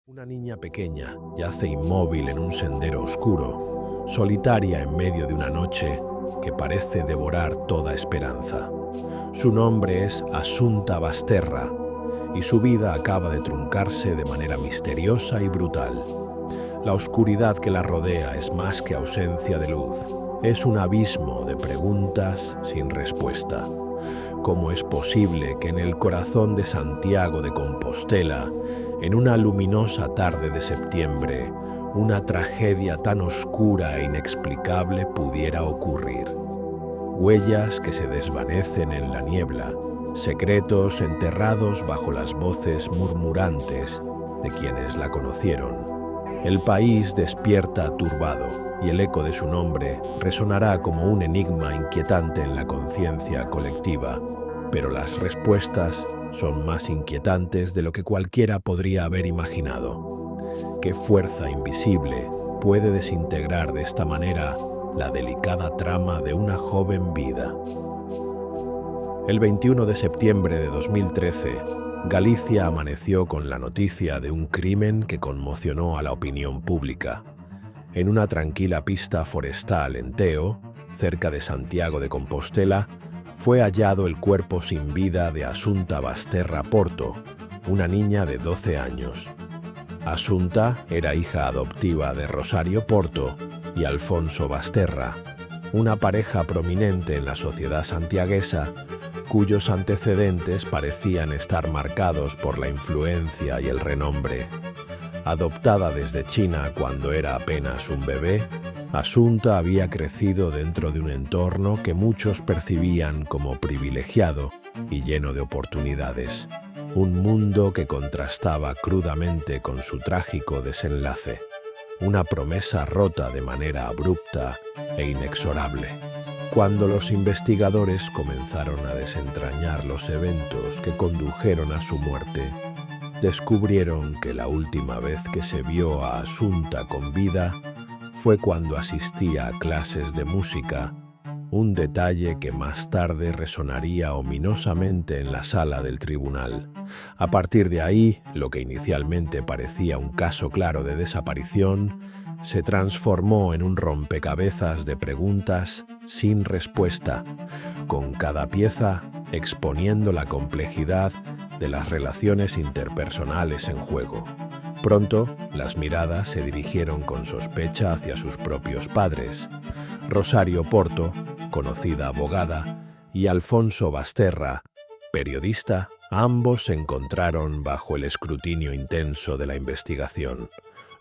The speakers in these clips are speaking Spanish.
Una niña pequeña yace inmóvil en un sendero oscuro, solitaria en medio de una noche que parece devorar toda esperanza. Su nombre es Asunta Basterra y su vida acaba de truncarse de manera misteriosa y brutal. La oscuridad que la rodea es más que ausencia de luz, es un abismo de preguntas sin respuesta. ¿Cómo es posible que en el corazón de Santiago de Compostela, en una luminosa tarde de septiembre, una tragedia tan oscura e inexplicable pudiera ocurrir? Huellas que se desvanecen en la niebla, secretos enterrados bajo las voces murmurantes de quienes la conocieron. El país despierta turbado y el eco de su nombre resonará como un enigma inquietante en la conciencia colectiva, pero las respuestas son más inquietantes de lo que cualquiera podría haber imaginado. ¿Qué fuerza invisible puede desintegrar de esta manera la delicada trama de una joven vida? El 21 de septiembre de 2013, Galicia amaneció con la noticia de un crimen que conmocionó a la opinión pública. En una tranquila pista forestal en Teo, cerca de Santiago de Compostela, fue hallado el cuerpo sin vida de Asunta Basterra Porto, una niña de 12 años. Asunta era hija adoptiva de Rosario Porto y Alfonso Basterra, una pareja prominente en la sociedad santiaguesa, cuyos antecedentes parecían estar marcados por la influencia y el renombre. Adoptada desde China cuando era apenas un bebé, Asunta había crecido dentro de un entorno que muchos percibían como privilegiado y lleno de oportunidades. Un mundo que contrastaba crudamente con su trágico desenlace. Una promesa rota de manera abrupta e inexorable. Cuando los investigadores comenzaron a desentrañar los eventos que condujeron a su muerte, descubrieron que la última vez que se vio a Asunta con vida fue cuando asistía a clases de música, un detalle que más tarde resonaría ominosamente en la sala del tribunal. A partir de ahí, lo que inicialmente parecía un caso claro de desaparición, se transformó en un rompecabezas de preguntas sin respuesta, con cada pieza exponiendo la complejidad de las relaciones interpersonales en juego. Pronto, las miradas se dirigieron con sospecha hacia sus propios padres. Rosario Porto, conocida abogada, y Alfonso Basterra, periodista, ambos se encontraron bajo el escrutinio intenso de la investigación.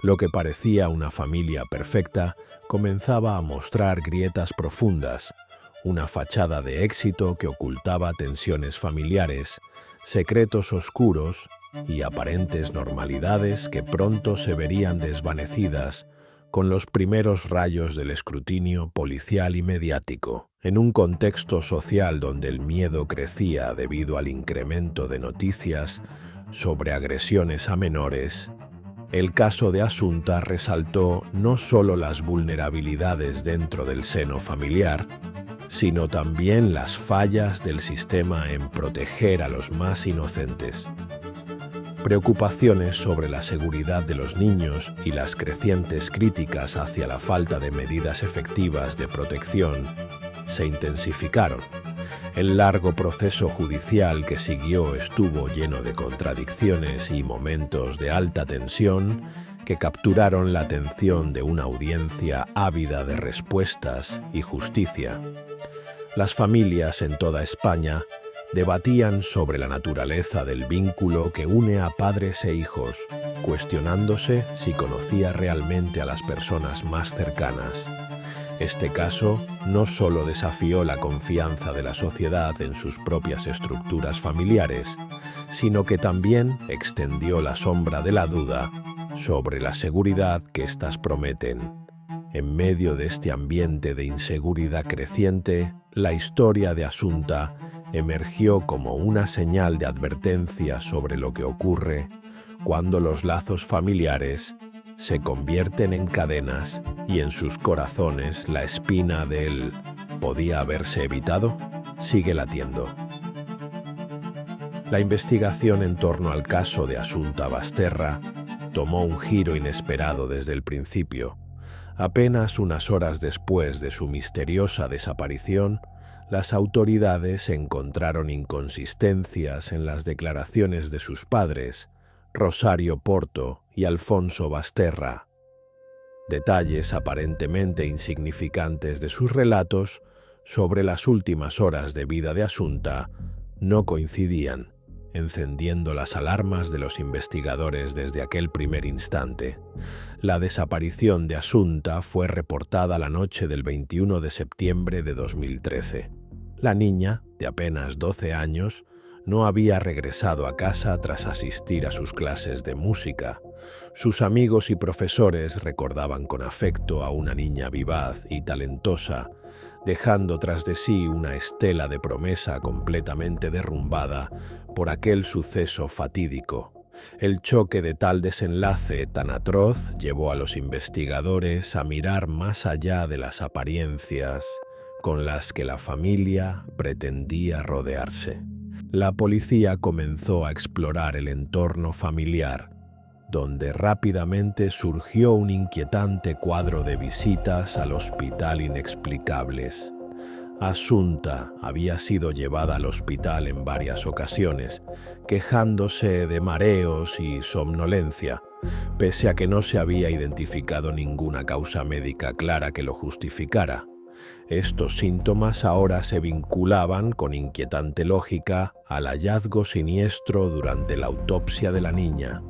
Lo que parecía una familia perfecta comenzaba a mostrar grietas profundas, una fachada de éxito que ocultaba tensiones familiares, secretos oscuros y aparentes normalidades que pronto se verían desvanecidas con los primeros rayos del escrutinio policial y mediático. En un contexto social donde el miedo crecía debido al incremento de noticias sobre agresiones a menores, el caso de Asunta resaltó no solo las vulnerabilidades dentro del seno familiar, sino también las fallas del sistema en proteger a los más inocentes. Preocupaciones sobre la seguridad de los niños y las crecientes críticas hacia la falta de medidas efectivas de protección se intensificaron. El largo proceso judicial que siguió estuvo lleno de contradicciones y momentos de alta tensión que capturaron la atención de una audiencia ávida de respuestas y justicia. Las familias en toda España debatían sobre la naturaleza del vínculo que une a padres e hijos, cuestionándose si conocía realmente a las personas más cercanas. Este caso no solo desafió la confianza de la sociedad en sus propias estructuras familiares, sino que también extendió la sombra de la duda sobre la seguridad que éstas prometen. En medio de este ambiente de inseguridad creciente, la historia de Asunta emergió como una señal de advertencia sobre lo que ocurre cuando los lazos familiares se convierten en cadenas y en sus corazones la espina del ¿podía haberse evitado? Sigue latiendo. La investigación en torno al caso de Asunta Basterra tomó un giro inesperado desde el principio. Apenas unas horas después de su misteriosa desaparición, las autoridades encontraron inconsistencias en las declaraciones de sus padres, Rosario Porto y Alfonso Basterra. Detalles aparentemente insignificantes de sus relatos sobre las últimas horas de vida de Asunta no coincidían, encendiendo las alarmas de los investigadores desde aquel primer instante. La desaparición de Asunta fue reportada la noche del 21 de septiembre de 2013. La niña, de apenas 12 años, no había regresado a casa tras asistir a sus clases de música. Sus amigos y profesores recordaban con afecto a una niña vivaz y talentosa, dejando tras de sí una estela de promesa completamente derrumbada por aquel suceso fatídico. El choque de tal desenlace tan atroz llevó a los investigadores a mirar más allá de las apariencias con las que la familia pretendía rodearse. La policía comenzó a explorar el entorno familiar, donde rápidamente surgió un inquietante cuadro de visitas al hospital inexplicables. Asunta había sido llevada al hospital en varias ocasiones, quejándose de mareos y somnolencia, pese a que no se había identificado ninguna causa médica clara que lo justificara. Estos síntomas ahora se vinculaban con inquietante lógica al hallazgo siniestro durante la autopsia de la niña: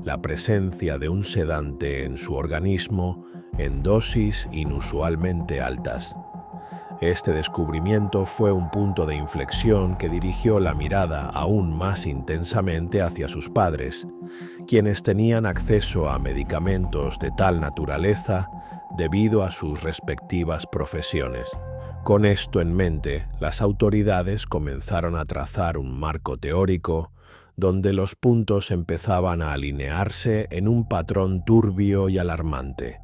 la presencia de un sedante en su organismo en dosis inusualmente altas. Este descubrimiento fue un punto de inflexión que dirigió la mirada aún más intensamente hacia sus padres, quienes tenían acceso a medicamentos de tal naturaleza debido a sus respectivas profesiones. Con esto en mente, las autoridades comenzaron a trazar un marco teórico donde los puntos empezaban a alinearse en un patrón turbio y alarmante.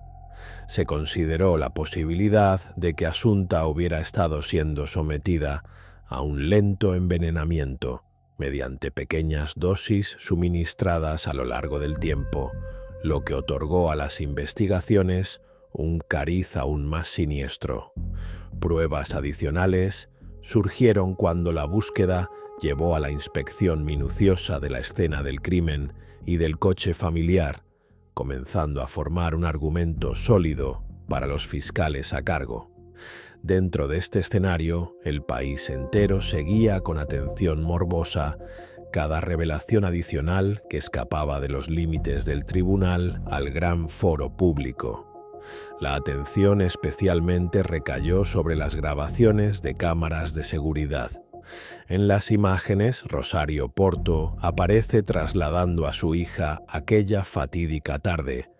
Se consideró la posibilidad de que Asunta hubiera estado siendo sometida a un lento envenenamiento mediante pequeñas dosis suministradas a lo largo del tiempo, lo que otorgó a las investigaciones un cariz aún más siniestro. Pruebas adicionales surgieron cuando la búsqueda llevó a la inspección minuciosa de la escena del crimen y del coche familiar, comenzando a formar un argumento sólido para los fiscales a cargo. Dentro de este escenario, el país entero seguía con atención morbosa cada revelación adicional que escapaba de los límites del tribunal al gran foro público. La atención especialmente recayó sobre las grabaciones de cámaras de seguridad. En las imágenes, Rosario Porto aparece trasladando a su hija aquella fatídica tarde,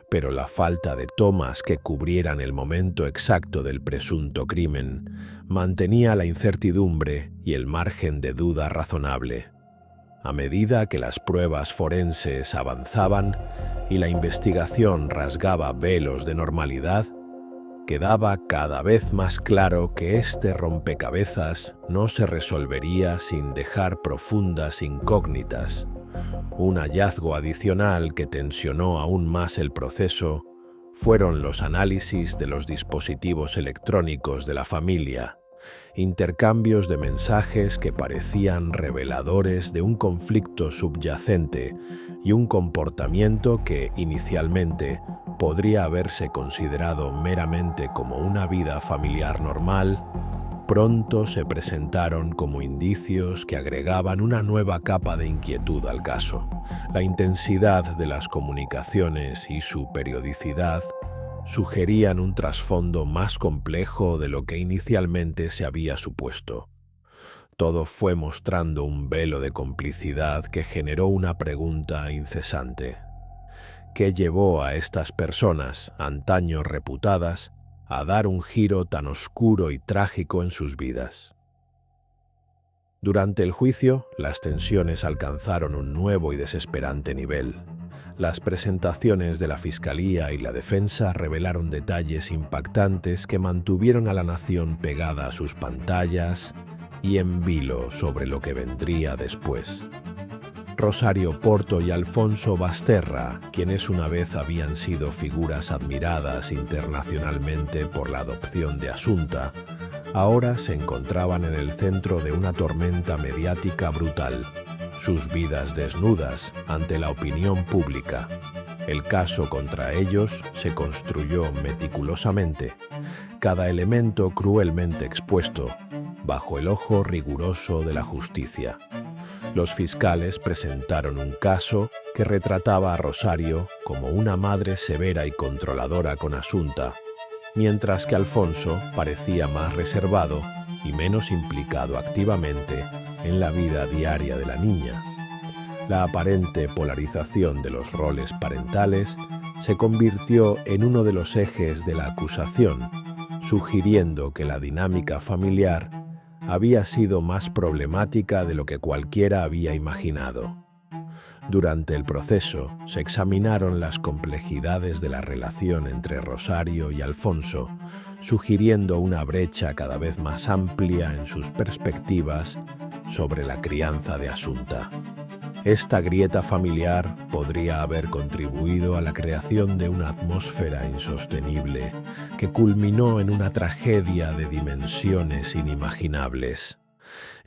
pero la falta de tomas que cubrieran el momento exacto del presunto crimen mantenía la incertidumbre y el margen de duda razonable. A medida que las pruebas forenses avanzaban y la investigación rasgaba velos de normalidad, quedaba cada vez más claro que este rompecabezas no se resolvería sin dejar profundas incógnitas. Un hallazgo adicional que tensionó aún más el proceso fueron los análisis de los dispositivos electrónicos de la familia, intercambios de mensajes que parecían reveladores de un conflicto subyacente y un comportamiento que inicialmente podría haberse considerado meramente como una vida familiar normal, pronto se presentaron como indicios que agregaban una nueva capa de inquietud al caso. La intensidad de las comunicaciones y su periodicidad sugerían un trasfondo más complejo de lo que inicialmente se había supuesto. Todo fue mostrando un velo de complicidad que generó una pregunta incesante: ¿qué llevó a estas personas, antaño reputadas, a dar un giro tan oscuro y trágico en sus vidas? Durante el juicio, las tensiones alcanzaron un nuevo y desesperante nivel. Las presentaciones de la Fiscalía y la defensa revelaron detalles impactantes que mantuvieron a la nación pegada a sus pantallas y en vilo sobre lo que vendría después. Rosario Porto y Alfonso Basterra, quienes una vez habían sido figuras admiradas internacionalmente por la adopción de Asunta, ahora se encontraban en el centro de una tormenta mediática brutal, sus vidas desnudas ante la opinión pública. El caso contra ellos se construyó meticulosamente, cada elemento cruelmente expuesto, bajo el ojo riguroso de la justicia. Los fiscales presentaron un caso que retrataba a Rosario como una madre severa y controladora con Asunta, mientras que Alfonso parecía más reservado y menos implicado activamente en la vida diaria de la niña. La aparente polarización de los roles parentales se convirtió en uno de los ejes de la acusación, sugiriendo que la dinámica familiar había sido más problemática de lo que cualquiera había imaginado. Durante el proceso se examinaron las complejidades de la relación entre Rosario y Alfonso, sugiriendo una brecha cada vez más amplia en sus perspectivas sobre la crianza de Asunta. Esta grieta familiar podría haber contribuido a la creación de una atmósfera insostenible que culminó en una tragedia de dimensiones inimaginables.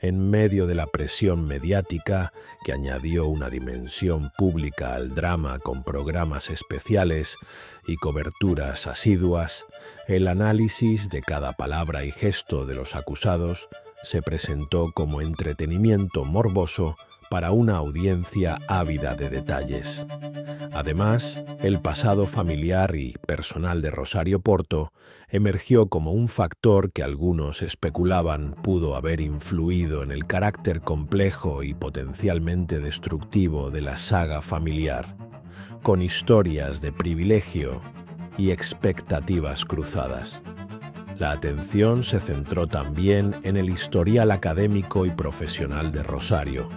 En medio de la presión mediática, que añadió una dimensión pública al drama con programas especiales y coberturas asiduas, el análisis de cada palabra y gesto de los acusados se presentó como entretenimiento morboso para una audiencia ávida de detalles. Además, el pasado familiar y personal de Rosario Porto emergió como un factor que algunos especulaban pudo haber influido en el carácter complejo y potencialmente destructivo de la saga familiar, con historias de privilegio y expectativas cruzadas. La atención se centró también en el historial académico y profesional de Rosario,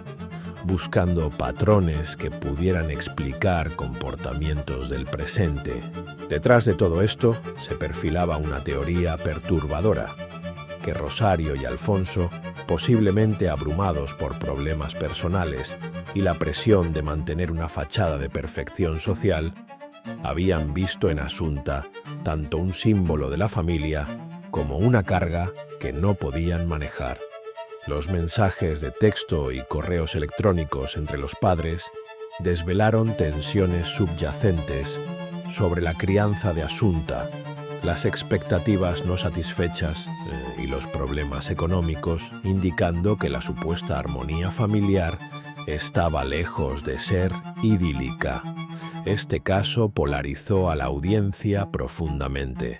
buscando patrones que pudieran explicar comportamientos del presente. Detrás de todo esto se perfilaba una teoría perturbadora, que Rosario y Alfonso, posiblemente abrumados por problemas personales y la presión de mantener una fachada de perfección social, habían visto en Asunta tanto un símbolo de la familia como una carga que no podían manejar. Los mensajes de texto y correos electrónicos entre los padres desvelaron tensiones subyacentes sobre la crianza de Asunta, las expectativas no satisfechas y los problemas económicos, indicando que la supuesta armonía familiar estaba lejos de ser idílica. Este caso polarizó a la audiencia profundamente.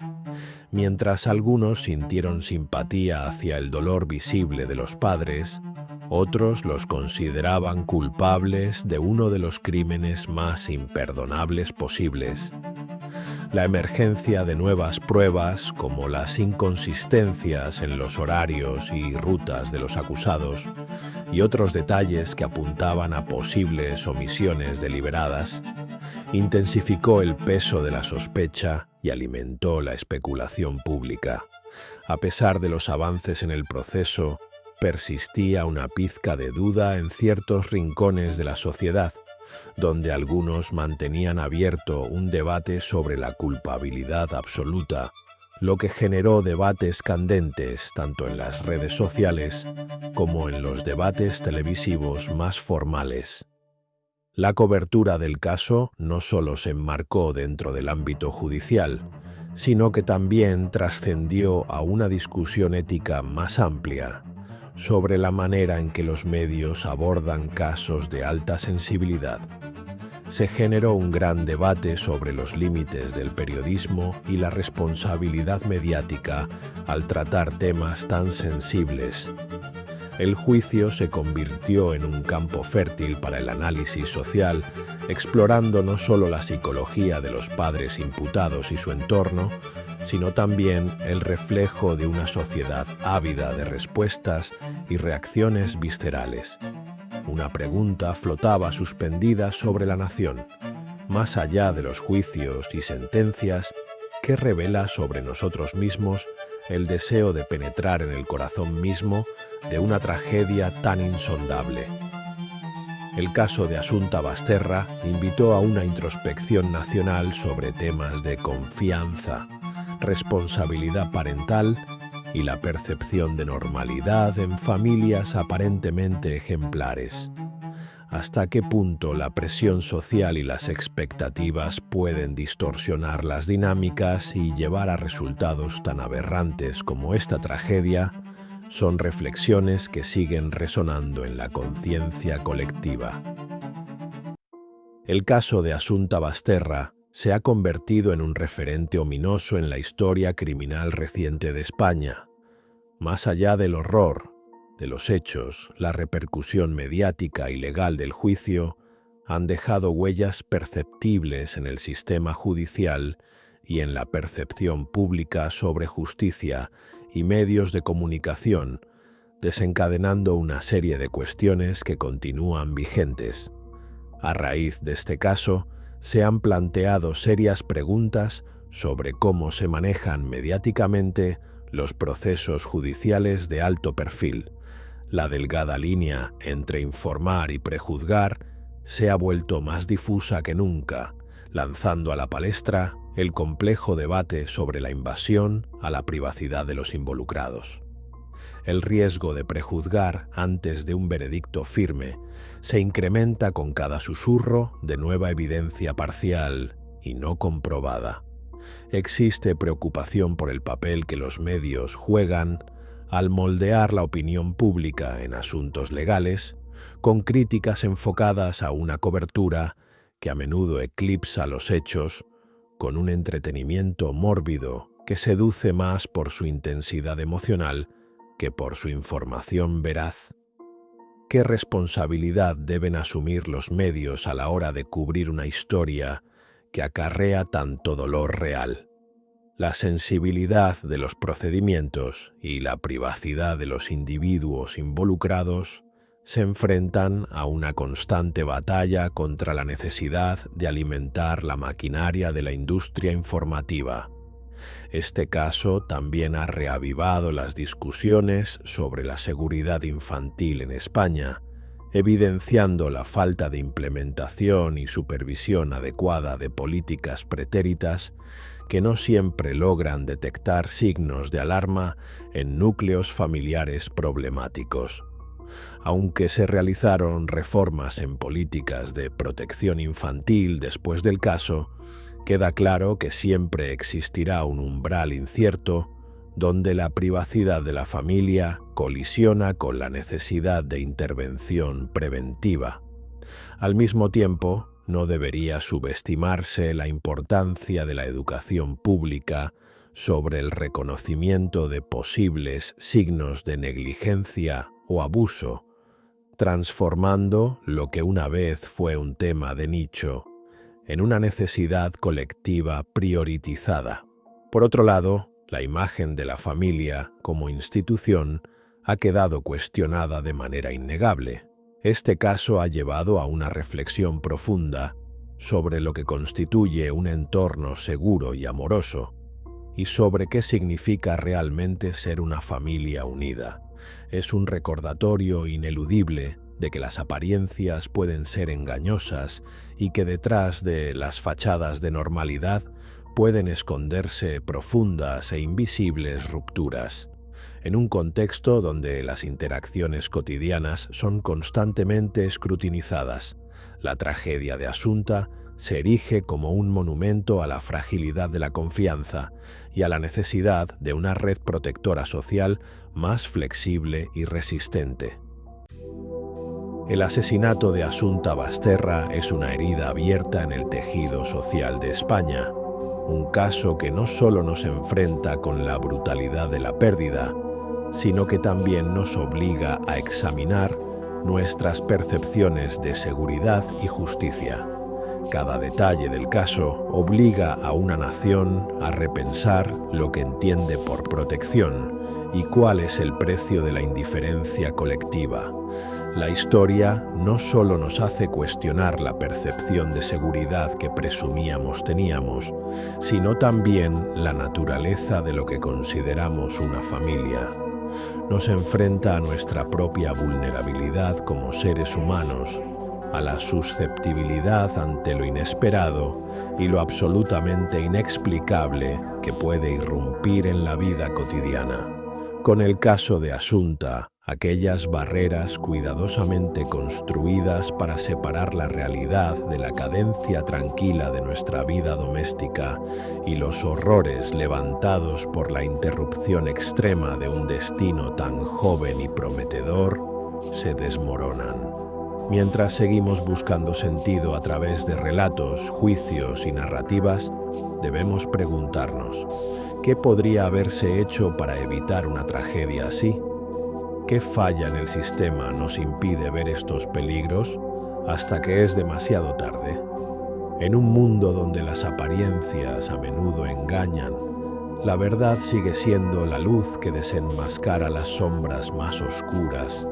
Mientras algunos sintieron simpatía hacia el dolor visible de los padres, otros los consideraban culpables de uno de los crímenes más imperdonables posibles. La emergencia de nuevas pruebas, como las inconsistencias en los horarios y rutas de los acusados, y otros detalles que apuntaban a posibles omisiones deliberadas, intensificó el peso de la sospecha y alimentó la especulación pública. A pesar de los avances en el proceso, persistía una pizca de duda en ciertos rincones de la sociedad, donde algunos mantenían abierto un debate sobre la culpabilidad absoluta, lo que generó debates candentes tanto en las redes sociales como en los debates televisivos más formales. La cobertura del caso no solo se enmarcó dentro del ámbito judicial, sino que también trascendió a una discusión ética más amplia sobre la manera en que los medios abordan casos de alta sensibilidad. Se generó un gran debate sobre los límites del periodismo y la responsabilidad mediática al tratar temas tan sensibles. El juicio se convirtió en un campo fértil para el análisis social, explorando no solo la psicología de los padres imputados y su entorno, sino también el reflejo de una sociedad ávida de respuestas y reacciones viscerales. Una pregunta flotaba suspendida sobre la nación. Más allá de los juicios y sentencias, ¿qué revela sobre nosotros mismos el deseo de penetrar en el corazón mismo de una tragedia tan insondable? El caso de Asunta Basterra invitó a una introspección nacional sobre temas de confianza, responsabilidad parental y la percepción de normalidad en familias aparentemente ejemplares. ¿Hasta qué punto la presión social y las expectativas pueden distorsionar las dinámicas y llevar a resultados tan aberrantes como esta tragedia? Son reflexiones que siguen resonando en la conciencia colectiva. El caso de Asunta Basterra se ha convertido en un referente ominoso en la historia criminal reciente de España. Más allá del horror de los hechos, la repercusión mediática y legal del juicio han dejado huellas perceptibles en el sistema judicial y en la percepción pública sobre justicia y medios de comunicación, desencadenando una serie de cuestiones que continúan vigentes. A raíz de este caso, se han planteado serias preguntas sobre cómo se manejan mediáticamente los procesos judiciales de alto perfil. La delgada línea entre informar y prejuzgar se ha vuelto más difusa que nunca, lanzando a la palestra el complejo debate sobre la invasión a la privacidad de los involucrados. El riesgo de prejuzgar antes de un veredicto firme se incrementa con cada susurro de nueva evidencia parcial y no comprobada. Existe preocupación por el papel que los medios juegan al moldear la opinión pública en asuntos legales, con críticas enfocadas a una cobertura que a menudo eclipsa los hechos con un entretenimiento mórbido que seduce más por su intensidad emocional que por su información veraz. ¿Qué responsabilidad deben asumir los medios a la hora de cubrir una historia que acarrea tanto dolor real? La sensibilidad de los procedimientos y la privacidad de los individuos involucrados se enfrentan a una constante batalla contra la necesidad de alimentar la maquinaria de la industria informativa. Este caso también ha reavivado las discusiones sobre la seguridad infantil en España, evidenciando la falta de implementación y supervisión adecuada de políticas pretéritas que no siempre logran detectar signos de alarma en núcleos familiares problemáticos. Aunque se realizaron reformas en políticas de protección infantil después del caso, queda claro que siempre existirá un umbral incierto donde la privacidad de la familia colisiona con la necesidad de intervención preventiva. Al mismo tiempo, no debería subestimarse la importancia de la educación pública sobre el reconocimiento de posibles signos de negligencia o abuso, transformando lo que una vez fue un tema de nicho en una necesidad colectiva priorizada. Por otro lado, la imagen de la familia como institución ha quedado cuestionada de manera innegable. Este caso ha llevado a una reflexión profunda sobre lo que constituye un entorno seguro y amoroso, y sobre qué significa realmente ser una familia unida. Es un recordatorio ineludible de que las apariencias pueden ser engañosas y que detrás de las fachadas de normalidad pueden esconderse profundas e invisibles rupturas. En un contexto donde las interacciones cotidianas son constantemente escrutinizadas, la tragedia de Asunta se erige como un monumento a la fragilidad de la confianza y a la necesidad de una red protectora social más flexible y resistente. El asesinato de Asunta Basterra es una herida abierta en el tejido social de España, un caso que no solo nos enfrenta con la brutalidad de la pérdida, sino que también nos obliga a examinar nuestras percepciones de seguridad y justicia. Cada detalle del caso obliga a una nación a repensar lo que entiende por protección y cuál es el precio de la indiferencia colectiva. La historia no solo nos hace cuestionar la percepción de seguridad que presumíamos teníamos, sino también la naturaleza de lo que consideramos una familia. Nos enfrenta a nuestra propia vulnerabilidad como seres humanos, a la susceptibilidad ante lo inesperado y lo absolutamente inexplicable que puede irrumpir en la vida cotidiana. Con el caso de Asunta, aquellas barreras cuidadosamente construidas para separar la realidad de la cadencia tranquila de nuestra vida doméstica y los horrores levantados por la interrupción extrema de un destino tan joven y prometedor, se desmoronan. Mientras seguimos buscando sentido a través de relatos, juicios y narrativas, debemos preguntarnos, ¿qué podría haberse hecho para evitar una tragedia así? ¿Qué falla en el sistema nos impide ver estos peligros hasta que es demasiado tarde? En un mundo donde las apariencias a menudo engañan, la verdad sigue siendo la luz que desenmascara las sombras más oscuras,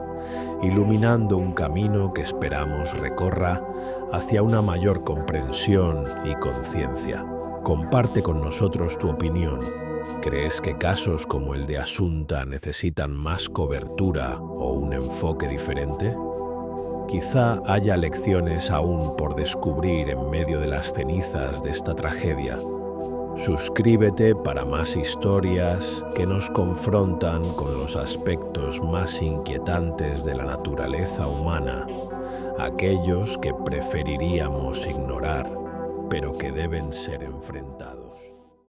iluminando un camino que esperamos recorra hacia una mayor comprensión y conciencia. Comparte con nosotros tu opinión. ¿Crees que casos como el de Asunta necesitan más cobertura o un enfoque diferente? Quizá haya lecciones aún por descubrir en medio de las cenizas de esta tragedia. Suscríbete para más historias que nos confrontan con los aspectos más inquietantes de la naturaleza humana, aquellos que preferiríamos ignorar, pero que deben ser enfrentados.